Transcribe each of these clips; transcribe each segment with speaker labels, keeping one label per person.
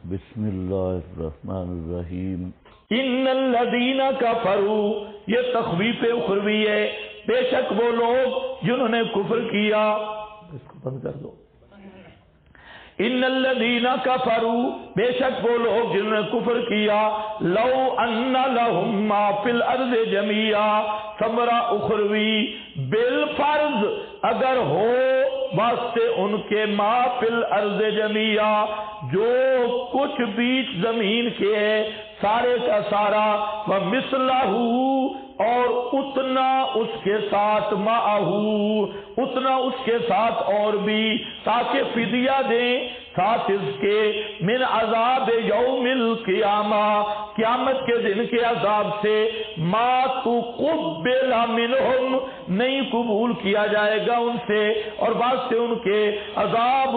Speaker 1: بسم اللہ الرحمن الرحیم۔
Speaker 2: ان الذین کفروا، یہ تخویف اخروی ہے، بے شک وہ لوگ جنہوں نے کفر کیا۔ اس کو بند کر دو۔ ان الذین کفروا، بے شک وہ لوگ جنہوں نے کفر کیا، لو ان لہم ما فی الارض جمیعا، ثمرہ اخروی بالفرض اگر ہو واسطے ان کے ما فی الارض جمیعا، جو کچھ بیچ زمین کے ہے سارے کا سارا، ومثلہ اور اتنا اس کے ساتھ، معہو اتنا اس کے ساتھ اور بھی، تاکہ فدیہ دیں ساتھ اس کے، من عذاب یوم القیامہ، قیامت کے دن کے عذاب سے، ما تقبل منہم، نہیں قبول کیا جائے گا ان سے، اور بعد سے ان کے عذاب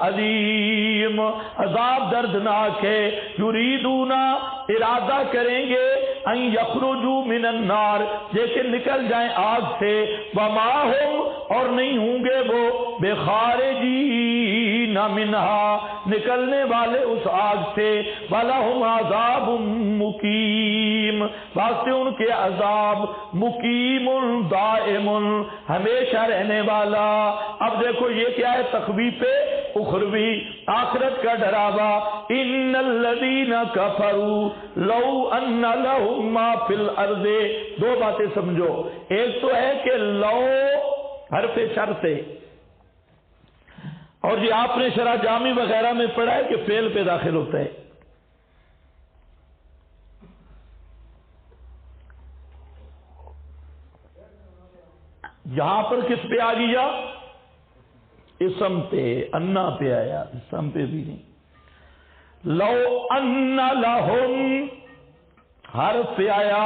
Speaker 2: عظیم، عذاب دردناک ہے۔ یریدون، ارادہ کریں گے، ان یخرجوا من النار، لیکن نکل جائیں آگ سے، وما ہم، اور نہیں ہوں گے وہ، بخارجین منہا، نکلنے والے اس آگ سے، ولہم عذاب مقیم، واسطے ان کے عذاب مقیم دائم، ہمیشہ رہنے والا۔ اب دیکھو یہ کیا ہے؟ تخویف اخروی، آخرت کا ڈراوا۔ ان الذین کفروا لو ان لہم ما فی الارض، دو باتیں سمجھو، ایک تو ہے کہ لو حرف شرط ہے، اور یہ آپ نے شرح جامی وغیرہ میں پڑھا ہے کہ فعل پہ داخل ہوتا ہے۔ یہاں پر کس پہ آ گیا؟ اسم پہ، انا پہ آیا، اسم پہ بھی نہیں۔ لو ان لہم حرف پہ آیا،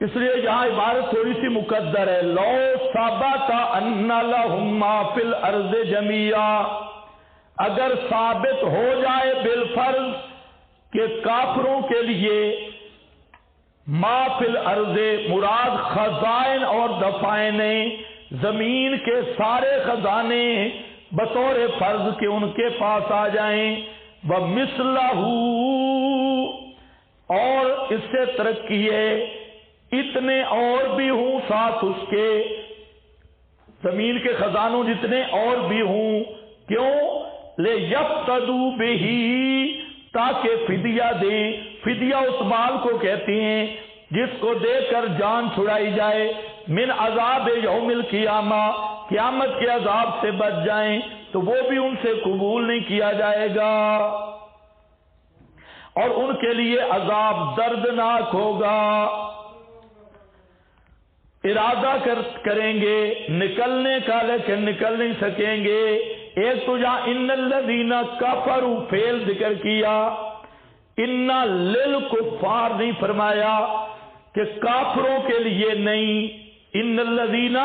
Speaker 2: اس لیے یہاں عبارت تھوڑی سی مقدر ہے۔ لو ثبت ان لہم ما فی الارض جمیعا، اگر ثابت ہو جائے بالفرض کہ کافروں کے لیے ما فی الارض، مراد خزائن اور دفائن، زمین کے سارے خزانے بطور فرض کے ان کے پاس آ جائیں، ومثلہ، اور اس سے ترقی ہے، اتنے اور بھی ہوں ساتھ اس کے، زمین کے خزانوں جتنے اور بھی ہوں، کیوں؟ لیفتدوا بہ، تاکہ فدیہ دیں، فدیہ اس مال کو کہتے ہیں جس کو دے کر جان چھڑائی جائے، من عذاب یوم القیامہ، قیامت کے عذاب سے بچ جائیں، تو وہ بھی ان سے قبول نہیں کیا جائے گا، اور ان کے لیے عذاب دردناک ہوگا۔ ارادہ کریں گے نکلنے کا، لیکن نکل نہیں سکیں گے۔ ایک تو جہاں ان الذین کفروا فعل ذکر کیا، ان للکفار نہیں فرمایا کہ کافروں کے لیے نہیں، ان الذین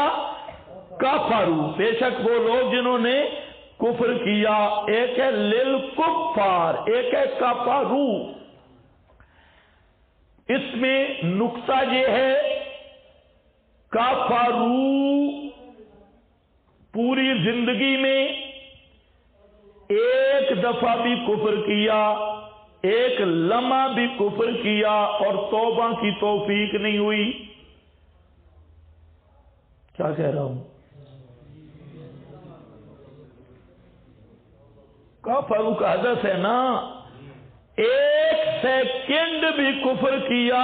Speaker 2: کفروا، بے شک وہ لوگ جنہوں نے کفر کیا، ایک ہے للکفار، ایک ہے کفروا۔ اس میں نقطہ یہ ہے، کفروا پوری زندگی میں ایک دفعہ بھی کفر کیا، ایک لمحہ بھی کفر کیا، اور توبہ کی توفیق نہیں ہوئی۔ کیا کہہ رہا ہوں؟ کفروا کا حدث ہے نا، ایک سیکنڈ بھی کفر کیا،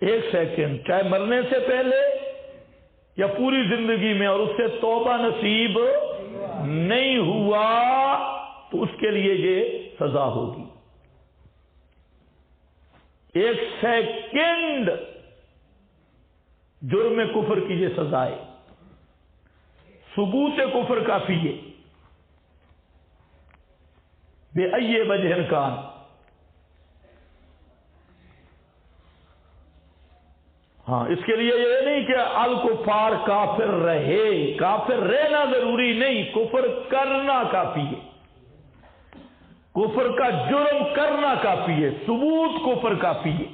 Speaker 2: ایک سیکنڈ، چاہے مرنے سے پہلے یا پوری زندگی میں، اور اس سے توبہ نصیب نہیں ہوا، تو اس کے لیے یہ سزا ہوگی۔ ایک سیکنڈ جرم کفر کی یہ سزا ہے، ثبوت کفر کافی ہے، بے ای وجہ کان۔ ہاں، اس کے لیے یہ نہیں کہ الکفار کافر رہے، کافر رہنا ضروری نہیں، کفر کرنا کافی ہے، کفر کا جرم کرنا کافی ہے، ثبوت کفر کافی ہے۔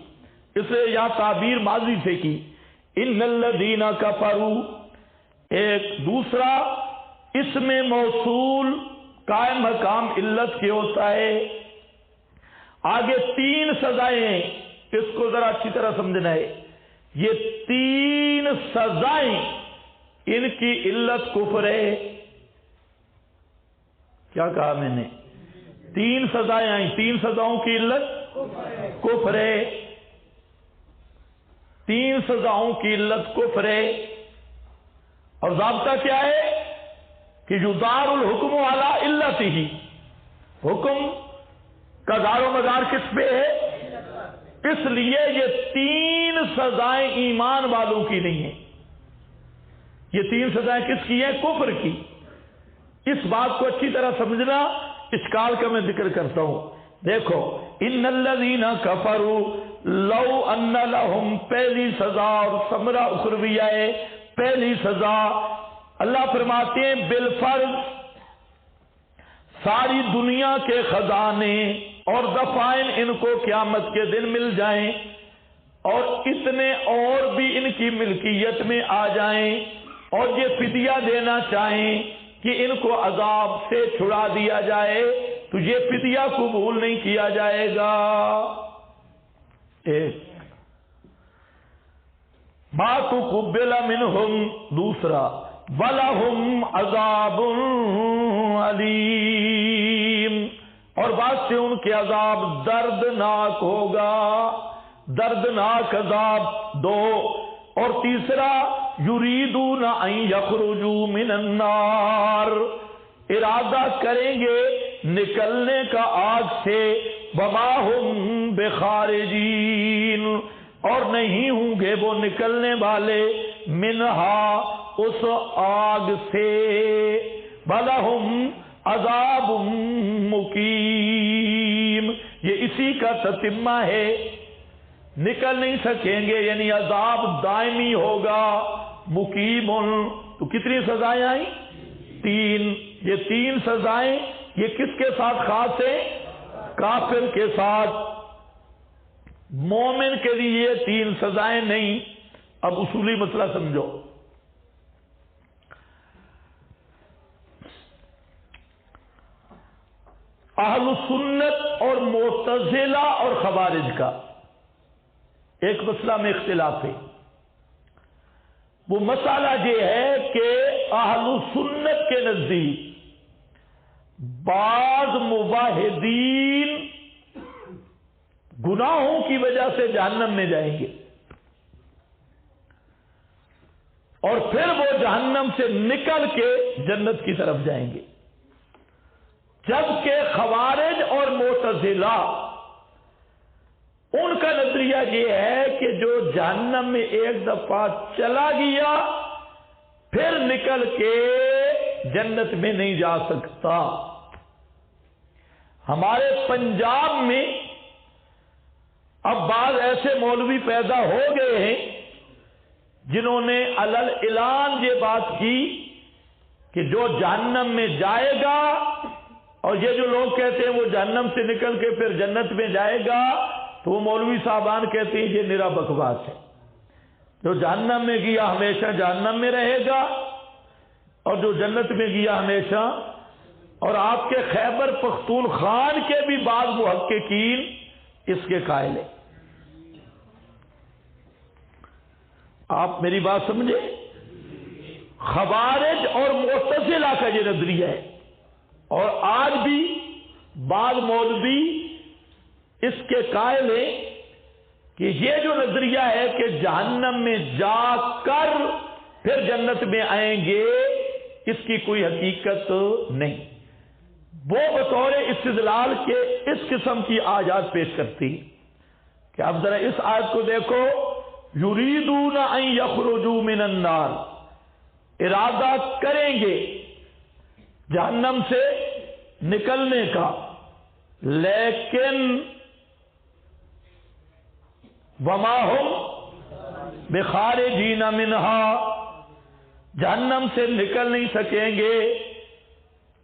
Speaker 2: اس لیے یہاں تعبیر ماضی سے کی، ان الذین کفروا۔ ایک دوسرا اس میں موصول قائم مقام علت کے ہوتا ہے. آگے 3 سزائیں ہیں، اس کو ذرا اچھی طرح سمجھنا ہے. یہ 3 سزائیں ان کی علت کفر ہے. کیا کہا میں نے؟ 3 سزائیں آئیں، 3 سزاؤں کی علت کفر ہے. 3 سزاؤں کی علت کفر ہے. اور ضابطہ کیا ہے کہ یدار الحکم علی علت ہی، حکم کا دار و مدار کس پہ ہے؟ اس لیے یہ 3 سزائیں ایمان والوں کی نہیں ہیں. یہ 3 سزائیں کس کی ہیں؟ کفر کی. اس بات کو اچھی طرح سمجھنا، اشکال کا میں ذکر کرتا ہوں. دیکھو، ان الذین کفروا لو ان لہم، پہلی سزا اور ثمرہ اخرویہ ہے. پہلی سزا اللہ فرماتے ہیں بالفرض ساری دنیا کے خزانے اور دفائن ان کو قیامت کے دن مل جائیں، اور اتنے اور بھی ان کی ملکیت میں آ جائیں، اور یہ فدیہ دینا چاہیں کہ ان کو عذاب سے چھڑا دیا جائے، تو یہ فدیہ قبول نہیں کیا جائے گا. ایک ما تقبل منہم، دوسرا وَلَهُمْ عَذَابٌ عَلِيمٌ، اور بعد سے ان کے عذاب دردناک ہوگا، دردناک عذاب. 2 اور تیسرا یریدون ان یخرجوا من النار، ارادہ کریں گے نکلنے کا آگ سے. وما ہم بخارجین، اور نہیں ہوں گے وہ نکلنے والے، منہا، اس آگ سے. وَلَهُمْ عذاب مقیم، یہ اسی کا تتمہ ہے. نکل نہیں سکیں گے یعنی عذاب دائمی ہوگا. مقیم، تو کتنی سزائیں آئیں؟ 3. یہ 3 سزائیں یہ کس کے ساتھ خاص ہے؟ کافر کے ساتھ. مومن کے لیے 3 سزائیں نہیں. اب اصولی مسئلہ سمجھو. اہل سنت اور معتزلہ اور خوارج کا ایک مسئلہ میں اختلاف ہے. وہ مسئلہ یہ ہے کہ اہل سنت کے نزدیک بعض موحدین گناہوں کی وجہ سے جہنم میں جائیں گے، اور پھر وہ جہنم سے نکل کے جنت کی طرف جائیں گے. جبکہ خوارج اور معتزلہ ان کا نظریہ یہ ہے کہ جو جہنم میں ایک دفعہ چلا گیا پھر نکل کے جنت میں نہیں جا سکتا. ہمارے پنجاب میں اب بعض ایسے مولوی پیدا ہو گئے ہیں جنہوں نے علل اعلان یہ بات کی کہ جو جہنم میں جائے گا، اور یہ جو لوگ کہتے ہیں وہ جہنم سے نکل کے پھر جنت میں جائے گا، تو وہ مولوی صاحبان کہتے ہیں یہ نرا بکواس ہے. جو جہنم میں گیا ہمیشہ جہنم میں رہے گا، اور جو جنت میں گیا ہمیشہ. اور آپ کے خیبر پختونخوا کے بھی بعض محققین اس کے قائل ہیں. آپ میری بات سمجھے؟ خوارج اور معتزلہ کا یہ نظریہ ہے، اور آج بھی بعض مولوی اس کے قائل ہیں کہ یہ جو نظریہ ہے کہ جہنم میں جا کر پھر جنت میں آئیں گے، اس کی کوئی حقیقت نہیں. وہ بطور استدلال کے اس قسم کی آیات پیش کرتی کہ اب ذرا اس آیت کو دیکھو. یریدون ان یخرجوا من النار، ارادہ کریں گے جہنم سے نکلنے کا، لیکن وما ہم بخارجین منہا، جہنم سے نکل نہیں سکیں گے.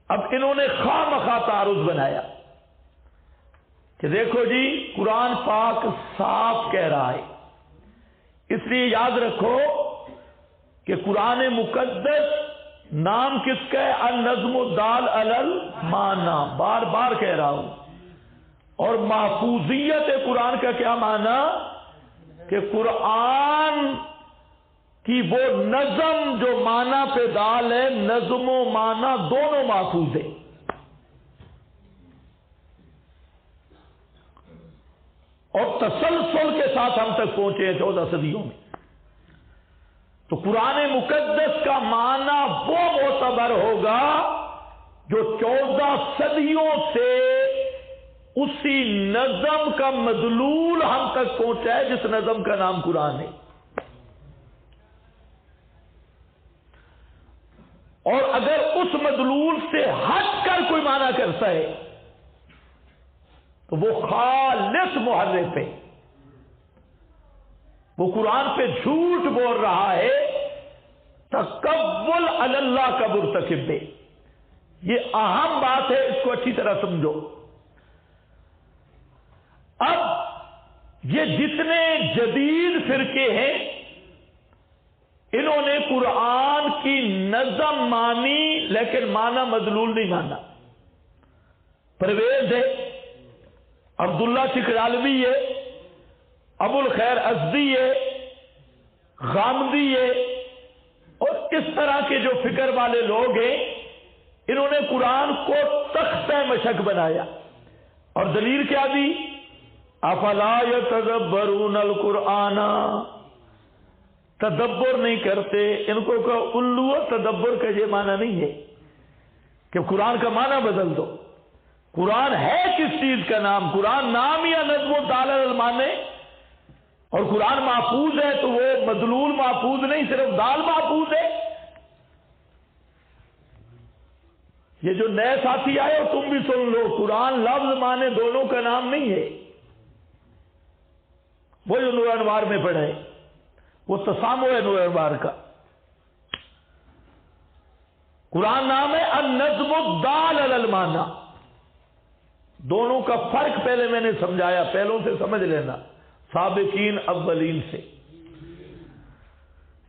Speaker 2: اب انہوں نے خواہ مخواہ تعارض بنایا کہ دیکھو جی قرآن پاک صاف کہہ رہا ہے، اس لیے یاد رکھو کہ قرآن مقدس نام کس کا ہے؟ النظم الدال علی المعنی، بار بار کہہ رہا ہوں. اور محفوظیت قرآن کا کیا معنی؟ کہ قرآن کی وہ نظم جو معنی پہ دال ہے، نظم و معنی دونوں محفوظ ہیں. اور تسلسل کے ساتھ ہم تک پہنچے ہیں 14 صدیوں میں. تو قرآن مقدس کا معنی وہ معتبر ہوگا جو 14 صدیوں سے اسی نظم کا مدلول ہم تک پہنچا ہے، جس نظم کا نام قرآن ہے. اور اگر اس مدلول سے ہٹ کر کوئی معنی کرتا ہے تو وہ خالص محرف ہے، وہ قرآن پہ جھوٹ بول رہا ہے، تکبل علی اللہ کا مرتکب ہے. یہ اہم بات ہے، اس کو اچھی طرح سمجھو. اب یہ جتنے جدید فرقے ہیں، انہوں نے قرآن کی نظم مانی لیکن معنی مدلول نہیں مانا. پرویز ہے، عبداللہ چکرالوی ہے، ابو الخیر ازدی ہے، غامدی ہے، اور اس طرح کے جو فکر والے لوگ ہیں، انہوں نے قرآن کو تختہ مشق بنایا. اور دلیل کیا دی؟ افلا یتدبرون القرآن، تدبر نہیں کرتے. ان کو کہا الو، تدبر کا یہ معنی نہیں ہے کہ قرآن کا معنی بدل دو. قرآن ہے کس چیز کا نام؟ قرآن نام یا نظم الدال علی المعنی. اور قرآن محفوظ ہے تو وہ مدلول محفوظ نہیں، صرف دال محفوظ ہے. یہ جو نئے ساتھی آئے اور تم بھی سن لو، قرآن لفظ معنی دونوں کا نام نہیں ہے. وہ جو نور انوار میں پڑھے وہ تسامو ہے نور انوار کا. قرآن نام ہے النظم الدال علی المعنی. دونوں کا فرق پہلے میں نے سمجھایا، پہلوں سے سمجھ لینا، سابقین اولین سے.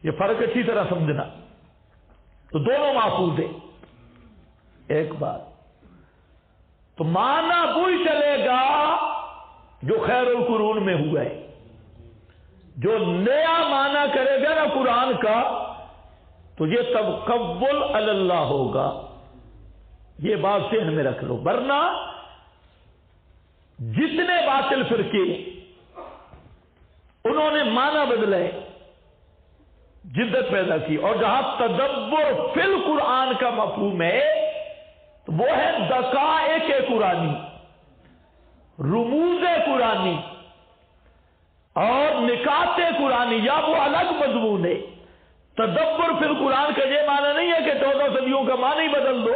Speaker 2: یہ فرق اچھی طرح سمجھنا. تو دونوں محفوظ ہیں. ایک بات تو معنی وہی چلے گا جو خیر القرون میں ہوا ہے. جو نیا معنی کرے گا نا قرآن کا تو یہ تقبل علی اللہ ہوگا. یہ بات ذہن میں رکھ لو، ورنہ جتنے باطل فرقے انہوں نے معنی بدلے، جدت پیدا کی. اور جہاں تدبر فی القرآن کا مفہوم ہے تو وہ ہے دقائق قرآنی، رموز قرآنی اور نکات قرآنی، یا وہ الگ مضمون ہے. تدبر فی القرآن کا یہ معنی نہیں ہے کہ 14 صدیوں کا معنی بدل دو.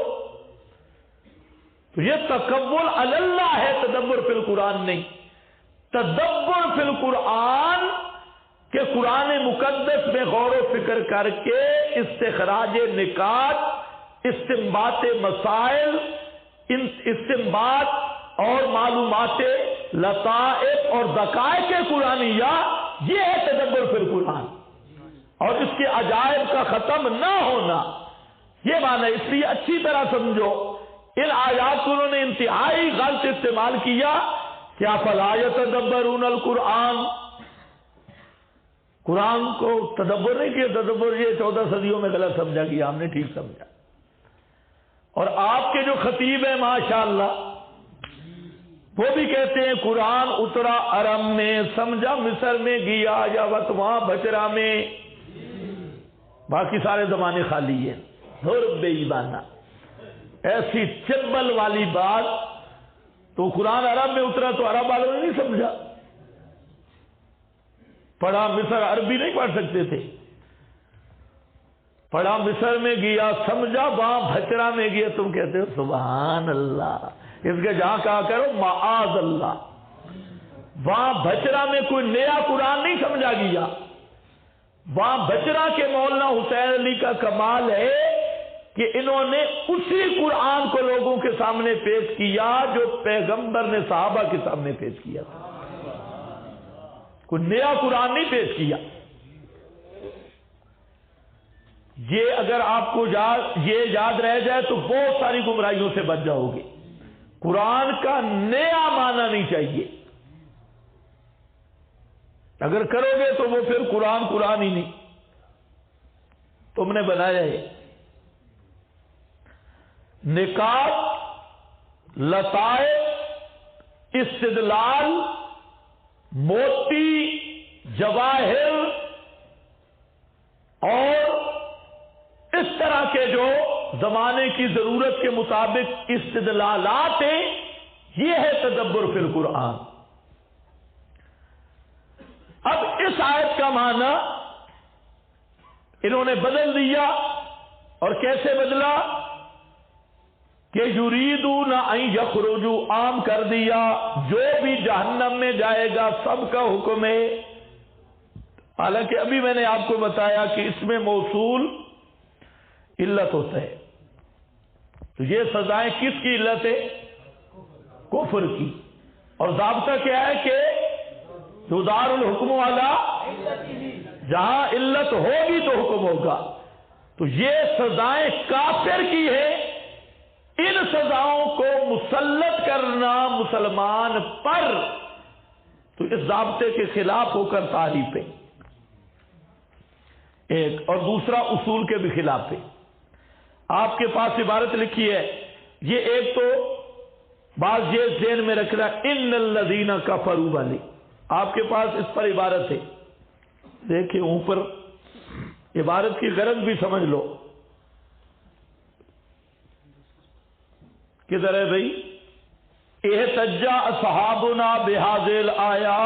Speaker 2: تو یہ تکبر علی اللہ ہے، تدبر فی القرآن نہیں. تدبر فی القرآن کہ قرآن مقدس میں غور و فکر کر کے استخراج نکات، استنباط مسائل، استنباط اور معلومات لطائف اور دقائق قرآنیہ، یہ ہے تدبر فی القرآن. اور اس کے عجائب کا ختم نہ ہونا، یہ معنی. اس لیے اچھی طرح سمجھو، ان آیات کو انہوں نے انتہائی غلط استعمال کیا. کیا فلا یتدبرون القرآن، قرآن کو تدبر نہیں کیا. تدبر یہ 14 صدیوں میں غلط سمجھا گیا، ہم نے ٹھیک سمجھا. اور آپ کے جو خطیب ہیں ماشاءاللہ، وہ بھی کہتے ہیں قرآن اترا ارم میں، سمجھا مصر میں گیا، یا وقت وہاں بچرا میں. باقی سارے زمانے خالی ہیں. بے ایمانہ ایسی چبل والی بات. تو قرآن عرب میں اترا تو عرب والوں نے نہیں سمجھا، پڑھا مصر، عربی نہیں پڑھ سکتے تھے. پڑھا مصر میں گیا، سمجھا وہاں بھچرا میں گیا. تم کہتے ہو سبحان اللہ. اس کے جہاں کہا کرو معاذ اللہ. وہاں بھچرا میں کوئی نیا قرآن نہیں سمجھا گیا. وہاں بچرا کے مولانا حسین علی کا کمال ہے کہ انہوں نے اسی قرآن کو لوگوں کے سامنے پیش کیا جو پیغمبر نے صحابہ کے سامنے پیش کیا تھا. کوئی نیا قرآن نہیں پیش کیا. یہ اگر آپ کو یہ یاد رہ جائے تو بہت ساری گمراہیوں سے بچ جاؤ گے. قرآن کا نیا معنی نہیں چاہیے. اگر کرو گے تو وہ پھر قرآن ہی نہیں، تم نے بنایا ہے. نکات، لطائف، استدلال، موتی، جواہر اور اس طرح کے جو زمانے کی ضرورت کے مطابق استدلالات ہیں، یہ ہے تدبر فی القرآن. اب اس آیت کا معنی انہوں نے بدل دیا. اور کیسے بدلا؟ کہ یریدون ان یخرجوا عام کر دیا، جو بھی جہنم میں جائے گا سب کا حکم ہے. حالانکہ ابھی میں نے آپ کو بتایا کہ اس میں موصول علت ہوتا ہے. تو یہ سزائیں کس کی علت ہے؟ کفر کی. اور ضابطہ کیا ہے کہ یدار الحکم والا، جہاں علت ہوگی تو حکم ہوگا. تو یہ سزائیں کافر کی ہیں. ان سزاؤں کو مسلط کرنا مسلمان پر تو اس ضابطے کے خلاف ہو کر تعریف ہے ایک، اور دوسرا اصول کے بھی خلاف ہے. آپ کے پاس عبارت لکھی ہے، یہ ایک تو بعض یہ ذہن میں رکھنا ان الذین کفروا والی، آپ کے پاس اس پر عبارت ہے. دیکھیں اوپر عبارت کی غرض بھی سمجھ لو. کدھر ہے بھائی؟ احتج اصحابنا بهذه الآیہ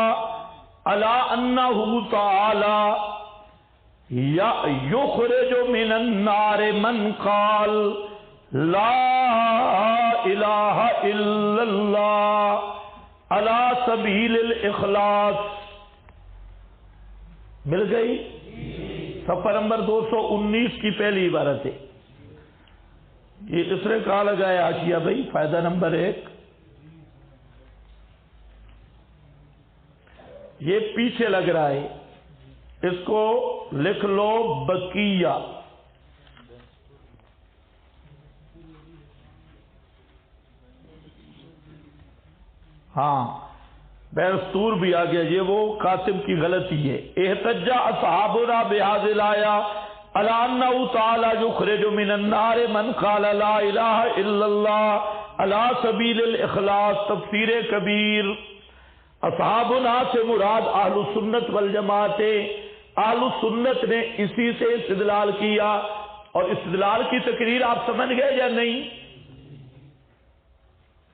Speaker 2: علی انہ تعالی یخرج من النار من قال لا الہ الا اللہ علی سبیل الاخلاص. مل گئی؟ صفحہ نمبر 219 کی پہلی عبارت ہے. یہ اس نے کہا لگا ہے حاشیہ بھائی، فائدہ نمبر 1. یہ پیچھے لگ رہا ہے، اس کو لکھ لو بقیہ. ہاں بیرستور بھی آ گیا، یہ وہ کاتب کی غلطی ہے. احتج اصحابنا بهذه الآیہ علی انہ تعالی یخرج من النار من قال لا الہ الا اللہ علی سبیل الاخلاص. تفسیر کبیر. اصحابنا سے مراد اہل السنت والجماعت. اہل السنت نے اسی سے استدلال کیا. اور استدلال کی تقریر آپ سمجھ گئے یا نہیں؟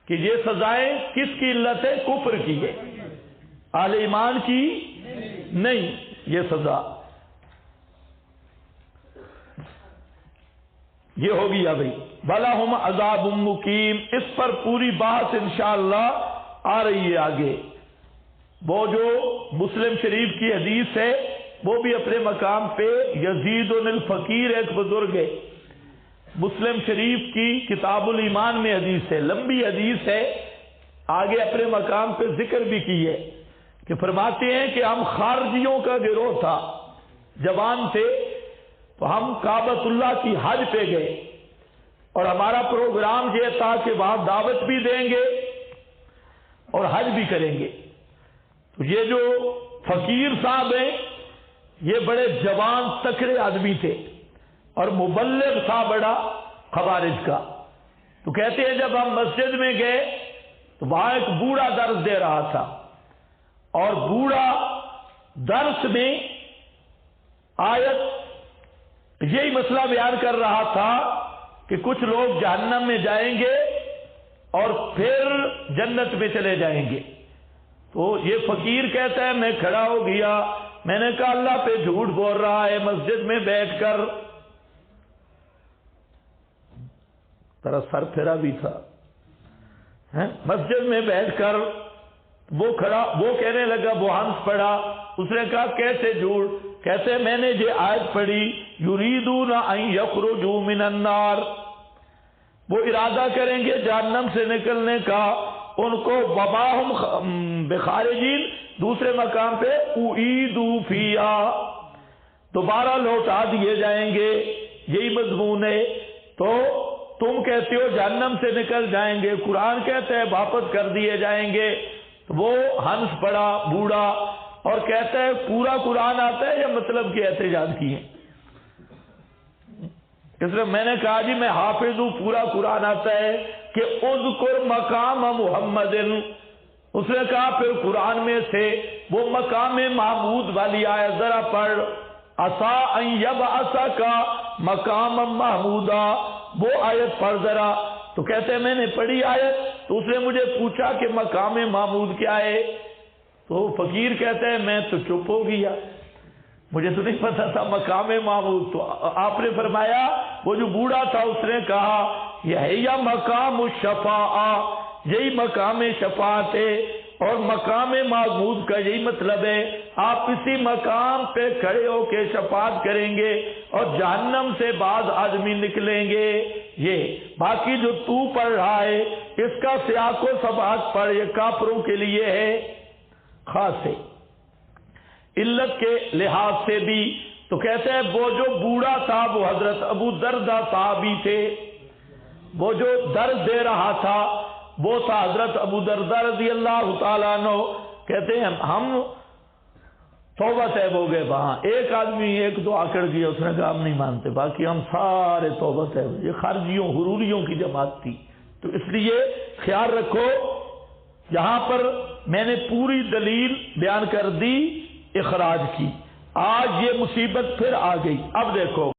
Speaker 2: کہ یہ سزائیں کس کی علت ہے؟ کفر کی ہے، اہل ایمان کی نہیں. یہ سزا یہ ہو گیا بھائی. وَلَهُمْ عَذَابٌ مُقِيمٌ. اس پر پوری بات انشاءاللہ آ رہی ہے آگے. وہ جو مسلم شریف کی حدیث ہے وہ بھی اپنے مقام پہ. یزید الفقیر ایک بزرگ ہے، مسلم شریف کی کتاب الایمان میں حدیث ہے، لمبی حدیث ہے، آگے اپنے مقام پہ ذکر بھی کی ہے کہ فرماتے ہیں کہ ہم خارجیوں کا گروہ تھا، جوان تھے، تو ہم کعبۃ اللہ کی حج پہ گئے اور ہمارا پروگرام یہ تھا کہ وہاں دعوت بھی دیں گے اور حج بھی کریں گے. تو یہ جو فقیر صاحب ہیں یہ بڑے جوان تکڑے آدمی تھے اور مبلغ تھا بڑا خوارج کا. تو کہتے ہیں جب ہم مسجد میں گئے تو وہاں ایک بوڑھا درس دے رہا تھا اور بوڑھا درس میں آیت یہی مسئلہ بیان کر رہا تھا کہ کچھ لوگ جہنم میں جائیں گے اور پھر جنت میں چلے جائیں گے. تو یہ فقیر کہتا ہے میں کھڑا ہو گیا، میں نے کہا اللہ پہ جھوٹ بول رہا ہے. مسجد میں بیٹھ کر ترا سر پھیرا بھی تھا، مسجد میں بیٹھ کر وہ کھڑا، وہ کہنے لگا، وہ ہنس پڑا. اس نے کہا کیسے جھوٹ؟ کہتے میں نے یہ آیت پڑھی یریدون ان یخرجوا من النار، وہ ارادہ کریں گے جہنم سے نکلنے کا، ان کو وباہم بخارجین. دوسرے مقام پہ اعیدوا فیہا، دوبارہ لوٹا دیے جائیں گے. یہی مضمون ہے، تو تم کہتے ہو جہنم سے نکل جائیں گے، قرآن کہتا ہے واپس کر دیے جائیں گے۔ تو وہ ہنس پڑا بوڑھا اور کہتا ہے پورا قرآن آتا ہے یا مطلب کی احتجاج کی ہے؟ اس لیے میں نے کہا جی میں حافظ ہوں، پورا قرآن آتا ہے کہ اذکر مقام محمد۔ اس نے کہا پھر قرآن میں سے وہ مقام محمود والی آیت ذرا پڑھ، عسیٰ ان یبعثک مقام محمودا، وہ آیت پڑھ ذرا۔ تو کہتے ہیں میں نے پڑھی آیت، تو اس نے مجھے پوچھا کہ مقام محمود کیا ہے؟ تو فقیر کہتا ہے میں تو چپ ہو گیا، مجھے تو نہیں پتا تھا مقام محمود۔ تو آپ نے فرمایا وہ جو بوڑھا تھا اس نے کہا یہ ہے یا مقام الشفاعہ، یہی مقام شفاعت ہے، اور مقام محمود کا یہی مطلب ہے آپ اسی مقام پہ کھڑے ہو کے شفاعت کریں گے اور جہنم سے بعض آدمی نکلیں گے۔ یہ باقی جو تو پڑھ رہا ہے اس کا سیاق و سباق پڑھ، یہ کافروں کے لیے ہے خاص ہے علت کے لحاظ سے بھی۔ تو کہتے ہیں وہ جو بوڑھا تھا وہ حضرت ابو دردہ صحابی تھے، وہ جو درد دے رہا تھا وہ تھا حضرت ابو دردہ رضی اللہ تعالیٰ عنہ۔ کہتے ہیں ہم توبہ طیب ہو گئے، وہاں ایک آدمی ایک دو آکڑ گیا، اس نے کہا ہم نہیں مانتے، باقی ہم سارے توبہ طیب۔ یہ خارجیوں حروریوں کی جماعت تھی، تو اس لیے خیال رکھو یہاں پر میں نے پوری دلیل بیان کر دی اخراج کی، آج یہ مصیبت پھر آ گئی۔ اب دیکھو